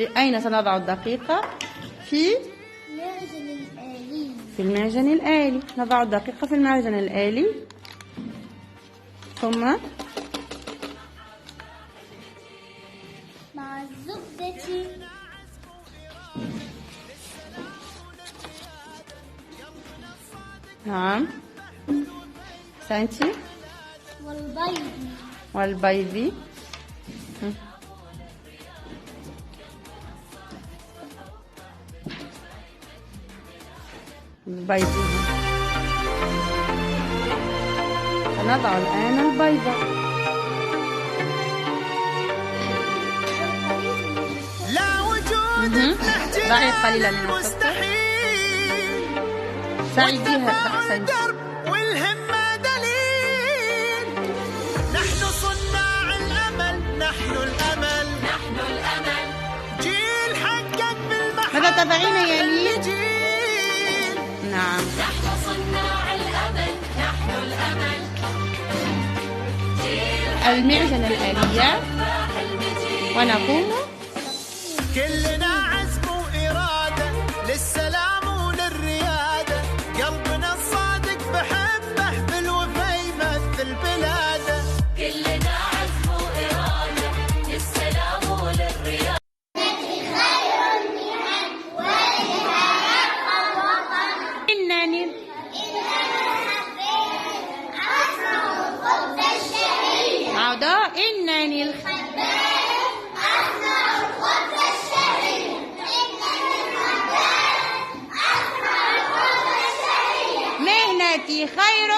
أين سنضع الدقيقة؟ في المعجن الآلي. في المعجن الآلي. نضع الدقيقة في المعجن الآلي، ثم مع الزبدة نعم أحسنتي. والبيض البيض. سنضع الآن البيضة. لا وجود ضعي قليلا من السكر. ساعديها أحسنتي. والهمة دليل. نحن صناع الأمل، نحن الأمل، نحن الأمل. جيل حقق بالمحبة. ماذا تفعلين يا ليل؟ نعم. نحن صناع الأمل، نحن الأمل. المعجن الآلية ونقوم كلنا عزم وإرادة للسلام وللريادة. قلبنا الصادق بحبه بالوفا يمثل بلاده. كلنا عزم وإرادة للسلام وللريادة. إنني عودا إنني مهنتي خير